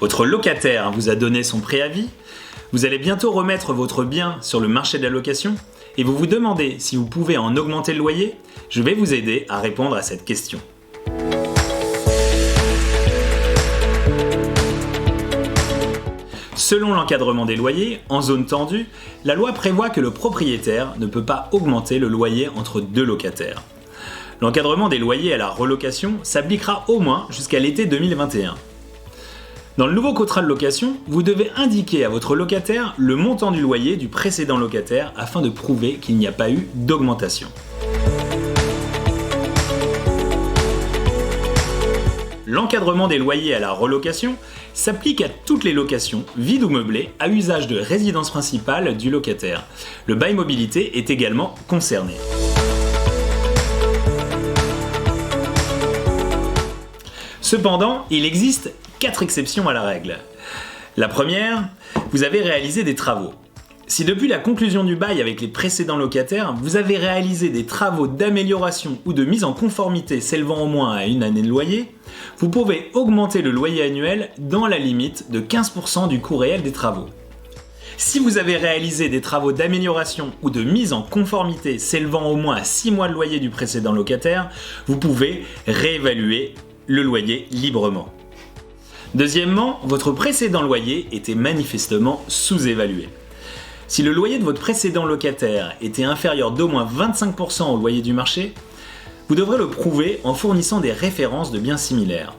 Votre locataire vous a donné son préavis, vous allez bientôt remettre votre bien sur le marché de la location et vous vous demandez si vous pouvez en augmenter le loyer. Je vais vous aider à répondre à cette question. Selon l'encadrement des loyers, en zone tendue, la loi prévoit que le propriétaire ne peut pas augmenter le loyer entre deux locataires. L'encadrement des loyers à la relocation s'appliquera au moins jusqu'à l'été 2021. Dans le nouveau contrat de location, vous devez indiquer à votre locataire le montant du loyer du précédent locataire afin de prouver qu'il n'y a pas eu d'augmentation. L'encadrement des loyers à la relocation s'applique à toutes les locations, vides ou meublées, à usage de résidence principale du locataire. Le bail mobilité est également concerné. Cependant, il existe 4 exceptions à la règle. La première, vous avez réalisé des travaux. Si depuis la conclusion du bail avec les précédents locataires, vous avez réalisé des travaux d'amélioration ou de mise en conformité s'élevant au moins à une année de loyer, vous pouvez augmenter le loyer annuel dans la limite de 15% du coût réel des travaux. Si vous avez réalisé des travaux d'amélioration ou de mise en conformité s'élevant au moins à 6 mois de loyer du précédent locataire, vous pouvez réévaluer le loyer librement. Deuxièmement, votre précédent loyer était manifestement sous-évalué. Si le loyer de votre précédent locataire était inférieur d'au moins 25% au loyer du marché, vous devrez le prouver en fournissant des références de biens similaires.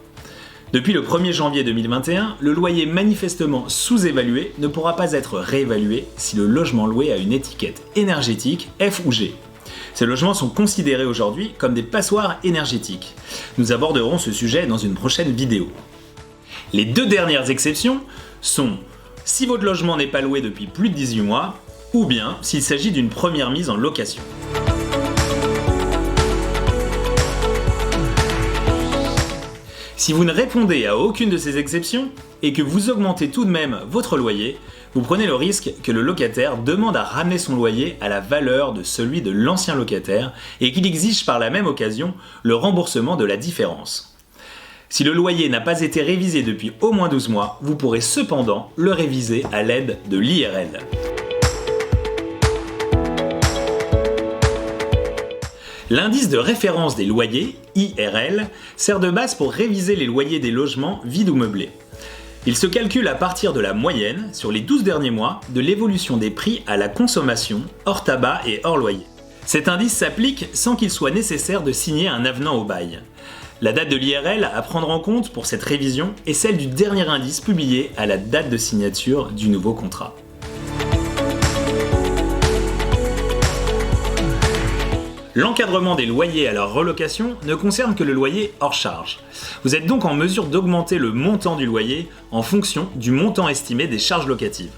Depuis le 1er janvier 2021, le loyer manifestement sous-évalué ne pourra pas être réévalué si le logement loué a une étiquette énergétique F ou G. Ces logements sont considérés aujourd'hui comme des passoires énergétiques. Nous aborderons ce sujet dans une prochaine vidéo. Les 2 dernières exceptions sont si votre logement n'est pas loué depuis plus de 18 mois ou bien s'il s'agit d'une première mise en location. Si vous ne répondez à aucune de ces exceptions et que vous augmentez tout de même votre loyer, vous prenez le risque que le locataire demande à ramener son loyer à la valeur de celui de l'ancien locataire et qu'il exige par la même occasion le remboursement de la différence. Si le loyer n'a pas été révisé depuis au moins 12 mois, vous pourrez cependant le réviser à l'aide de l'IRL. L'indice de référence des loyers, IRL, sert de base pour réviser les loyers des logements vides ou meublés. Il se calcule à partir de la moyenne, sur les 12 derniers mois, de l'évolution des prix à la consommation, hors tabac et hors loyer. Cet indice s'applique sans qu'il soit nécessaire de signer un avenant au bail. La date de l'IRL à prendre en compte pour cette révision est celle du dernier indice publié à la date de signature du nouveau contrat. L'encadrement des loyers à la relocation ne concerne que le loyer hors charge. Vous êtes donc en mesure d'augmenter le montant du loyer en fonction du montant estimé des charges locatives.